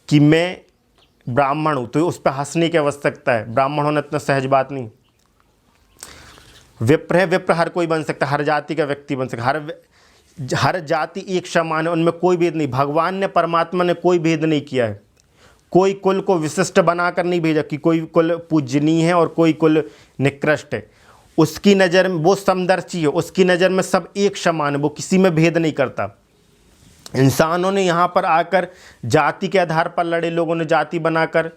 कि मैं ब्राह्मण हूँ, तो उस पर हंसने की आवश्यकता है। ब्राह्मण होना इतना सहज बात नहीं। विप्र है, विप्र हर कोई बन सकता है, हर जाति का व्यक्ति बन सकता है। हर जाति एक समान है, उनमें कोई भेद नहीं। भगवान ने, परमात्मा ने कोई भेद नहीं किया है। कोई कुल को विशिष्ट बनाकर नहीं भेजा कि कोई कुल पूजनीय है और कोई कुल निकृष्ट है। उसकी नज़र में वो समदर्शी है, उसकी नज़र में सब एक समान है, वो किसी में भेद नहीं करता। इंसानों ने यहाँ पर आकर जाति के आधार पर लड़े, लोगों ने जाति बनाकर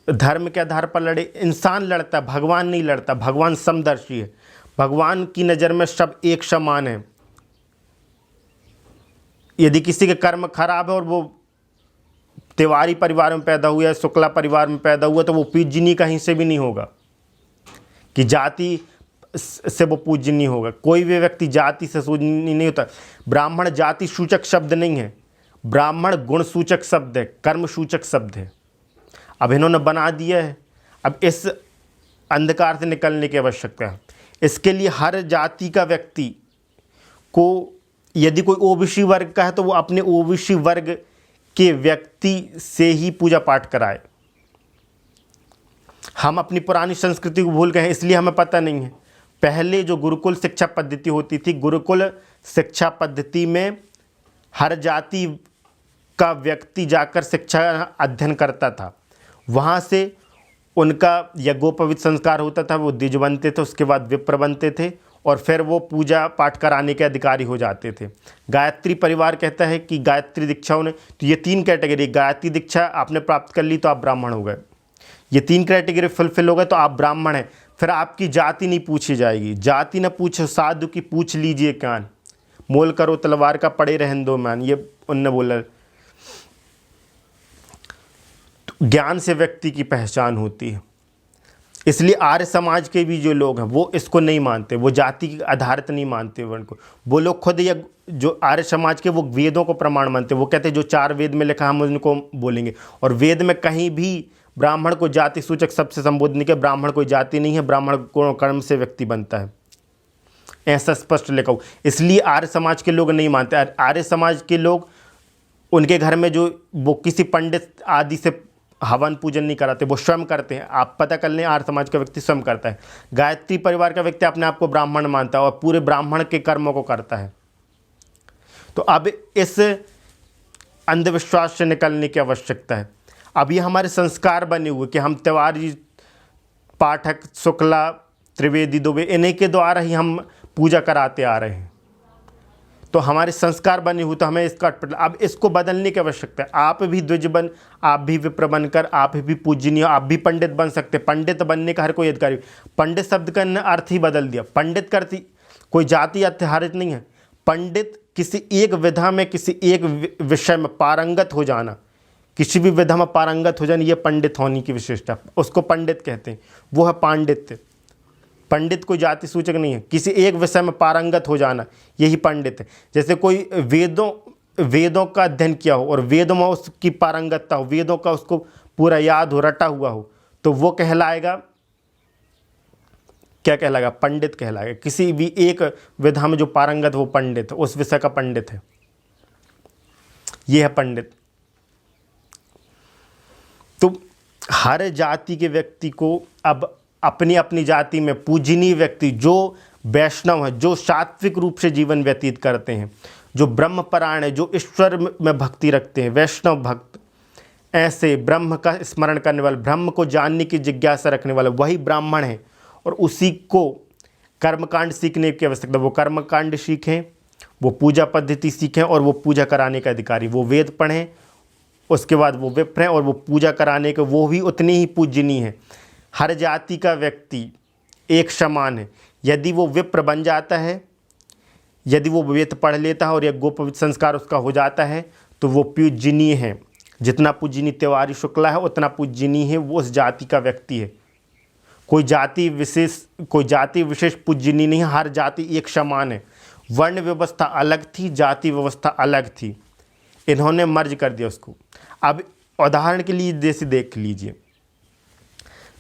धर्म के आधार पर लड़े। इंसान लड़ता, भगवान नहीं लड़ता। भगवान समदर्शी है। भगवान की नज़र में सब एक समान है। यदि किसी के कर्म खराब है और वो तिवारी परिवार में पैदा हुआ है, शुक्ला परिवार में पैदा हुआ, तो वो पूजनीय कहीं से भी नहीं होगा कि जाति से वो पूजनीय होगा। कोई भी व्यक्ति जाति से पूजनीय नहीं होता। ब्राह्मण जाति सूचक शब्द नहीं है, ब्राह्मण गुण सूचक शब्द है, कर्म सूचक शब्द है। अब इन्होंने बना दिया है। अब इस अंधकार से निकलने की आवश्यकता है। इसके लिए हर जाति का व्यक्ति को, यदि कोई ओबीसी वर्ग का है तो वो अपने ओबीसी वर्ग के व्यक्ति से ही पूजा पाठ कराए। हम अपनी पुरानी संस्कृति को भूल गए हैं, इसलिए हमें पता नहीं है। पहले जो गुरुकुल शिक्षा पद्धति होती थी, गुरुकुल शिक्षा पद्धति में हर जाति का व्यक्ति जाकर शिक्षा अध्ययन करता था। वहाँ से उनका यज्ञोपवीत संस्कार होता था, वो द्विज बनते थे, उसके बाद विप्र बनते थे, और फिर वो पूजा पाठ कराने के अधिकारी हो जाते थे। गायत्री परिवार कहता है कि गायत्री दीक्षाओं ने, तो ये तीन कैटेगरी, गायत्री दीक्षा आपने प्राप्त कर ली तो आप ब्राह्मण हो गए। ये तीन कैटेगरी फुलफिल हो गए तो आप ब्राह्मण हैं। फिर आपकी जाति नहीं पूछी जाएगी। जाति न पूछो साधु की, पूछ लीजिए कान, मोल करो तलवार का, पड़े रहन दो मान, ये उनने बोला। तो ज्ञान से व्यक्ति की पहचान होती है। इसलिए आर्य समाज के भी जो लोग हैं वो इसको नहीं मानते, वो जाति के आधारित नहीं मानते वर्ण को। वो लोग खुद, या जो आर्य समाज के, वो वेदों को प्रमाण मानते। वो कहते हैं जो चार वेद में लिखा हम उनको बोलेंगे, और वेद में कहीं भी ब्राह्मण को जाति सूचक शब्द से संबोधित नहीं किया। ब्राह्मण कोई जाति नहीं है, ब्राह्मण गुण कर्म से व्यक्ति बनता है, ऐसा स्पष्ट लिखा हो। इसलिए आर्य समाज के लोग नहीं मानते। आर्य समाज के लोग, उनके घर में जो, वो किसी पंडित आदि से हवन पूजन नहीं कराते, वो स्वयं करते हैं। आप पता कर लें, आर्य समाज का व्यक्ति स्वयं करता है। गायत्री परिवार का व्यक्ति अपने आप को ब्राह्मण मानता है और पूरे ब्राह्मण के कर्मों को करता है। तो अब इस अंधविश्वास से निकलने की आवश्यकता है। अब ये हमारे संस्कार बने हुए कि हम त्योहारी पाठक, शुक्ला, त्रिवेदी, दुबे, इन्हीं के द्वारा ही हम पूजा कराते आ रहे हैं। तो हमारे संस्कार बने हुए, तो हमें इसका अब इसको बदलने की आवश्यकता है। आप भी द्विज बन, आप भी विप्र बनकर, आप भी पूजनीय, आप भी पंडित बन सकते। पंडित बनने का हर कोई अधिकारी। पंडित शब्द का अर्थ ही बदल दिया। पंडित का अर्थ कोई जाति आधारित नहीं है। पंडित किसी एक विधा में, किसी एक विषय में पारंगत हो जाना, किसी भी विधा में पारंगत हो जाना, ये पंडित होने की विशेषता, उसको पंडित कहते हैं। वो है पांडित्य। पंडित कोई जाति सूचक नहीं है, किसी एक विषय में पारंगत हो जाना, यही पंडित है। जैसे कोई वेदों का अध्ययन किया हो और वेदों में उसकी पारंगतता हो, वेदों का उसको पूरा याद हो, रटा हुआ हो, तो वो कहलाएगा, क्या कहलाएगा? पंडित कहलाएगा। किसी भी एक विधा में जो पारंगत, वो पंडित है, उस विषय का पंडित है। ये है पंडित। तो हर जाति के व्यक्ति को अब अपनी अपनी जाति में पूजनीय व्यक्ति, जो वैष्णव है, जो सात्विक रूप से जीवन व्यतीत करते हैं, जो ब्रह्मपरायण है, जो ईश्वर में भक्ति रखते हैं, वैष्णव भक्त, ऐसे ब्रह्म का स्मरण करने वाले, ब्रह्म को जानने की जिज्ञासा रखने वाले, वही ब्राह्मण है। और उसी को कर्मकांड सीखने की आवश्यकता। वो कर्मकांड सीखें, वो पूजा पद्धति सीखें, और वो पूजा कराने का अधिकारी। वो वेद पढ़ें, उसके बाद वो विप्र हैं, और वो पूजा कराने के वो भी उतनी ही पूजनीय है। हर जाति का व्यक्ति एक समान है। यदि वो विप्र बन जाता है, यदि वो वेद पढ़ लेता है और यज्ञोपवीत संस्कार उसका हो जाता है, तो वो पूजनीय है। जितना पूजनीय तिवारी शुक्ला है, उतना पूजनीय है वो उस जाति का व्यक्ति है। कोई जाति विशेष पूजनीय नहीं है। हर जाति एक समान है। वर्ण व्यवस्था अलग थी, जाति व्यवस्था अलग थी, इन्होंने मर्ज कर दिया उसको। अब उदाहरण के लिए जैसे देख लीजिए,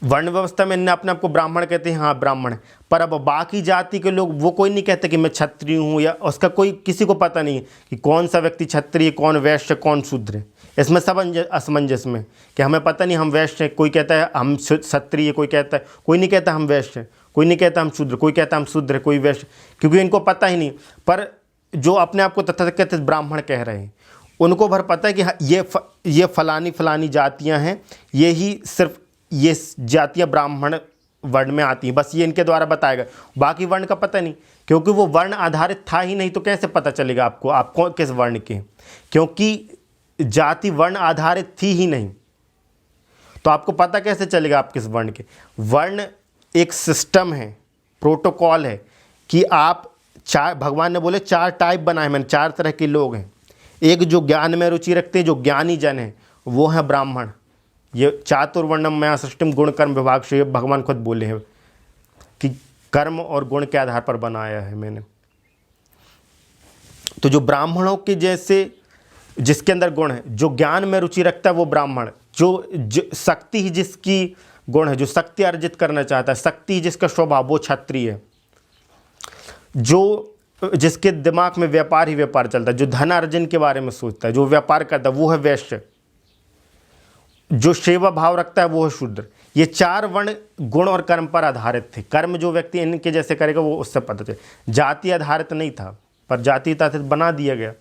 वर्ण व्यवस्था में इन्हें अपने आप को ब्राह्मण कहते हैं, हाँ ब्राह्मण है, पर अब बाकी जाति के लोग, वो कोई नहीं कहते कि मैं क्षत्रिय हूँ, या उसका कोई, किसी को पता नहीं है कि कौन सा व्यक्ति क्षत्रिय, कौन वैश्य, कौन शूद्र है। इसमें सब असमंजस में कि हमें पता नहीं हम वैश्य हैं, कोई कहता है हम क्षत्रिय, कोई कहता है, कोई नहीं कहता हम वैश्य हैं, कोई नहीं कहता हम शूद्र, कोई कहता हम शूद्र है, कोई वैश्य, क्योंकि इनको पता ही नहीं। पर जो अपने आप को तथाकथित ब्राह्मण कह रहे हैं, उनको भर पता है कि ये फलानी जातियाँ हैं, ये ही सिर्फ ये जातियाँ ब्राह्मण वर्ण में आती हैं, बस ये इनके द्वारा बताया गया। बाकी वर्ण का पता नहीं, क्योंकि वो वर्ण आधारित था ही नहीं, तो कैसे पता चलेगा आपको आप किस वर्ण के हैं? क्योंकि जाति वर्ण आधारित थी ही नहीं, तो आपको पता कैसे चलेगा आप किस वर्ण के? वर्ण एक सिस्टम है, प्रोटोकॉल है कि आप भगवान ने बोले 4 टाइप बनाए, मैंने 4 तरह के लोग हैं। एक जो ज्ञान में रुचि रखते हैं, जो ज्ञानी जन है, वो है ब्राह्मण। ये चातुर्वर्णम मया सृष्टिम गुण कर्म विभाग से भगवान खुद बोले हैं कि कर्म और गुण के आधार पर बनाया है मैंने। तो जो ब्राह्मणों के जैसे, जिसके अंदर गुण है, जो ज्ञान में रुचि रखता है, वो ब्राह्मण। जो शक्ति ही जिसकी गुण है, जो शक्ति अर्जित करना चाहता है, शक्ति ही जिसका स्वभाव, वो क्षत्रिय है। जो जिसके दिमाग में व्यापार ही व्यापार चलता है, जो धन अर्जन के बारे में सोचता है, जो व्यापार करता है, वो है वैश्य। जो सेवा भाव रखता है, वो है शूद्र। ये 4 वर्ण गुण और कर्म पर आधारित थे। कर्म जो व्यक्ति इनके जैसे करेगा, वो उससे पता चले। जाति आधारित नहीं था, पर जाति आधारित बना दिया गया।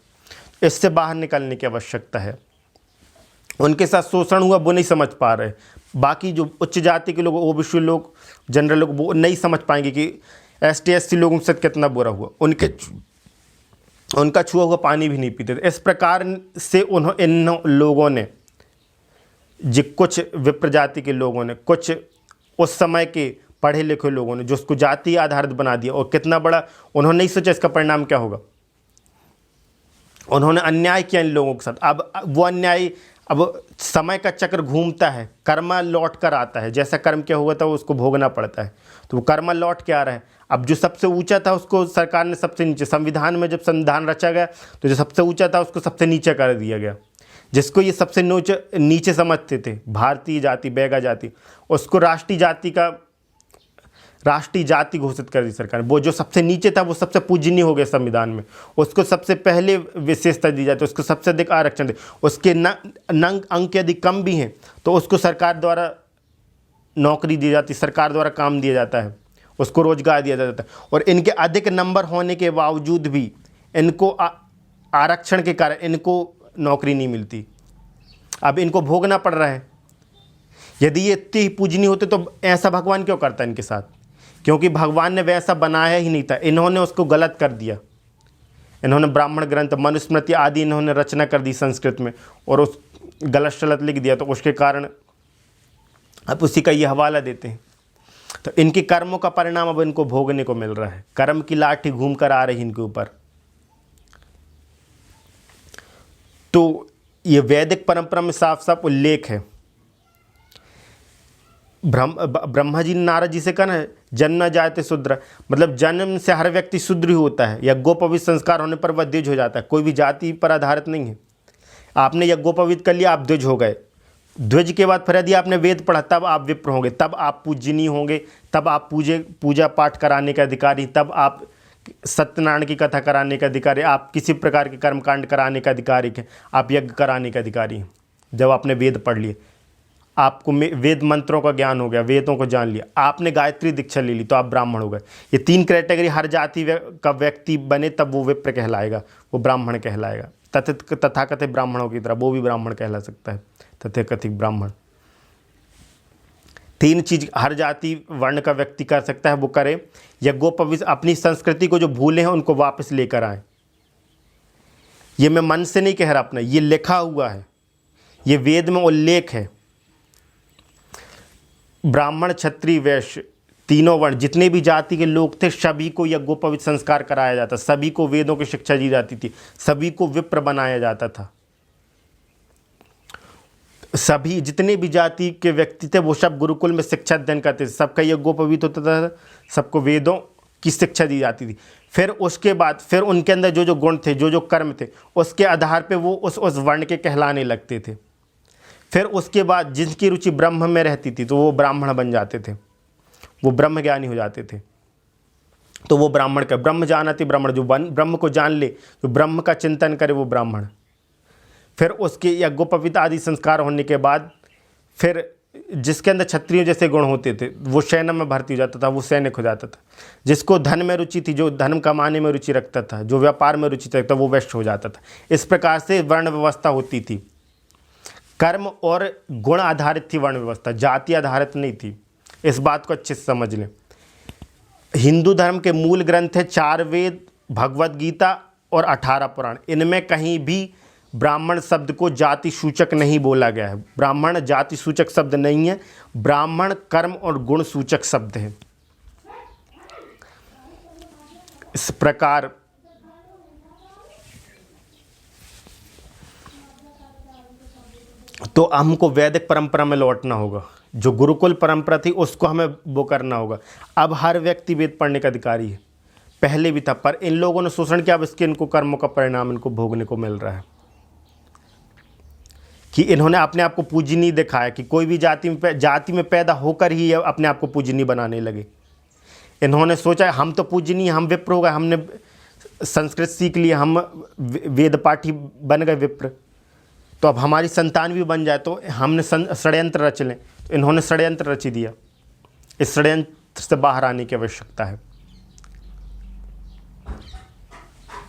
इससे बाहर निकलने की आवश्यकता है। उनके साथ शोषण हुआ, वो नहीं समझ पा रहे। बाकी जो उच्च जाति के लोग, ओबीसी लोग, जनरल लोग, वो नहीं समझ पाएंगे कि ST SC लोगों के साथ कितना बुरा हुआ। उनका छुआ हुआ पानी भी नहीं पीते थे। इस प्रकार से इन लोगों ने, कुछ विप्र जाति के लोगों ने, कुछ उस समय के पढ़े लिखे लोगों ने, जो उसको जाति आधारित बना दिया। और कितना बड़ा, उन्होंने नहीं सोचा इसका परिणाम क्या होगा। उन्होंने अन्याय किया इन लोगों के साथ। अब वो अन्याय, अब समय का चक्र घूमता है, कर्म लौट कर आता है। जैसा कर्म क्या हुआ था, उसको भोगना पड़ता है। तो वो कर्म लौट के आ रहा है। अब जो सबसे ऊंचा था, उसको सरकार ने सबसे नीचे, संविधान में जब संविधान रचा गया, तो जो सबसे ऊंचा था, उसको सबसे नीचे कर दिया गया। जिसको ये सबसे नीचे समझते थे, भारतीय जाति, बैगा जाति, उसको राष्ट्रीय जाति घोषित कर दी सरकार। वो जो सबसे नीचे था, वो सबसे पूजनीय हो गया संविधान में। उसको सबसे पहले विशेषता दी जाती है, उसको सबसे अधिक आरक्षण दे। उसके अंक यदि कम भी हैं, तो उसको सरकार द्वारा नौकरी दी जाती, सरकार द्वारा काम दिया जाता है, उसको रोजगार दिया जाता है। और इनके अधिक नंबर होने के बावजूद भी इनको आरक्षण के कारण इनको नौकरी नहीं मिलती। अब इनको भोगना पड़ रहा है। यदि ये इतने ही पूजनीय होते तो ऐसा भगवान क्यों करता इनके साथ? क्योंकि भगवान ने वैसा बनाया ही नहीं था, इन्होंने उसको गलत कर दिया। इन्होंने ब्राह्मण ग्रंथ, मनुस्मृति आदि इन्होंने रचना कर दी संस्कृत में और उस गलत शलत लिख दिया, तो उसके कारण अब उसी का ये हवाला देते हैं। तो इनके कर्मों का परिणाम अब इनको भोगने को मिल रहा है। कर्म की लाठी घूम कर आ रही इनके ऊपर। तो ये वैदिक परंपरा में साफ साफ उल्लेख है। ब्रह्मा जी ने नारद जी से कहा ना, जन्म जायते शूद्र, मतलब जन्म से हर व्यक्ति शूद्र ही होता है। यज्ञोपवीत संस्कार होने पर वह द्विज हो जाता है। कोई भी जाति पर आधारित नहीं है। आपने यज्ञोपवीत कर लिया, आप द्विज हो गए। द्विज के बाद फिर यदि आपने वेद पढ़ा, तब आप विप्र होंगे, तब आप पूजनीय होंगे, तब आप पूजा पाठ कराने के अधिकारी, तब आप सत्यनारायण की कथा कराने के अधिकारी, आप किसी प्रकार के कर्मकांड कराने के अधिकारी हैं, आप यज्ञ कराने के अधिकारी हैं। जब आपने वेद पढ़ लिए, आपको वेद मंत्रों का ज्ञान हो गया, वेदों को जान लिया, आपने गायत्री दीक्षा ले ली, तो आप ब्राह्मण हो गए। ये 3 कैटेगरी हर जाति का व्यक्ति बने तब वो विप्र कहलाएगा, वो ब्राह्मण कहलाएगा। तथाकथित ब्राह्मणों की तरह वो भी ब्राह्मण कहला सकता है, तथाकथित ब्राह्मण। 3 चीज हर जाति वर्ण का व्यक्ति कर सकता है, वो करे। यज्ञोपवीत, अपनी संस्कृति को जो भूले हैं उनको वापस लेकर आए। ये मैं मन से नहीं कह रहा अपना, ये लिखा हुआ है, ये वेद में उल्लेख है। ब्राह्मण, क्षत्रिय, वैश्य, तीनों वर्ण जितने भी जाति के लोग थे, सभी को यज्ञोपवीत संस्कार कराया जाता, सभी को वेदों की शिक्षा दी जाती थी, सभी को विप्र बनाया जाता था। सभी जितने भी जाति के व्यक्ति थे वो सब गुरुकुल में शिक्षा अध्ययन करते थे, सबका यज्ञोपवीत होता था, सबको वेदों की शिक्षा दी जाती थी। फिर उसके बाद फिर उनके अंदर जो जो गुण थे, जो जो कर्म थे, उसके आधार पे वो उस वर्ण के कहलाने लगते थे। फिर उसके बाद जिनकी रुचि ब्रह्म में रहती थी तो वो ब्राह्मण बन जाते थे, वो ब्रह्म ज्ञानी हो जाते थे। तो वो ब्राह्मण का ब्रह्म जानति ब्राह्मण, जो ब्रह्म को जान ले, जो ब्रह्म का चिंतन करे, वो ब्राह्मण। फिर उसके यज्ञोपवीत आदि संस्कार होने के बाद फिर जिसके अंदर क्षत्रियों जैसे गुण होते थे वो सैन्य में भर्ती हो जाता था, वो सैनिक हो जाता था। जिसको धन में रुचि थी, जो धन कमाने में रुचि रखता था, जो व्यापार में रुचि रखता था, वो वैश्य हो जाता था। इस प्रकार से वर्ण व्यवस्था होती थी। कर्म और गुण आधारित थी वर्ण व्यवस्था, जाति आधारित नहीं थी। इस बात को अच्छे से समझ लें। हिंदू धर्म के मूल ग्रंथ है 4 वेद, भगवत गीता और 18 पुराण। इनमें कहीं भी ब्राह्मण शब्द को जाति सूचक नहीं बोला गया है। ब्राह्मण जाति सूचक शब्द नहीं है, ब्राह्मण कर्म और गुण सूचक शब्द है। इस प्रकार तो हमको वैदिक परंपरा में लौटना होगा। जो गुरुकुल परंपरा थी उसको हमें वो करना होगा। अब हर व्यक्ति वेद पढ़ने का अधिकारी है, पहले भी था, पर इन लोगों ने शोषण किया, अब इसके इनको कर्मों का परिणाम इनको भोगने को मिल रहा है। कि इन्होंने अपने आप को पूजनीय दिखाया, कि कोई भी जाति में पैदा होकर ही अपने आप को पूजनीय बनाने लगे। इन्होंने सोचा हम तो पूजनीय, हम विप्र हो गए, हमने संस्कृत सीख लिया, हम वेद पाठी बन गए विप्र, तो अब हमारी संतान भी बन जाए, तो हमने षड्यंत्र रच लें। तो इन्होंने षड्यंत्र रच दिया। इस षड्यंत्र से बाहर आने की आवश्यकता है।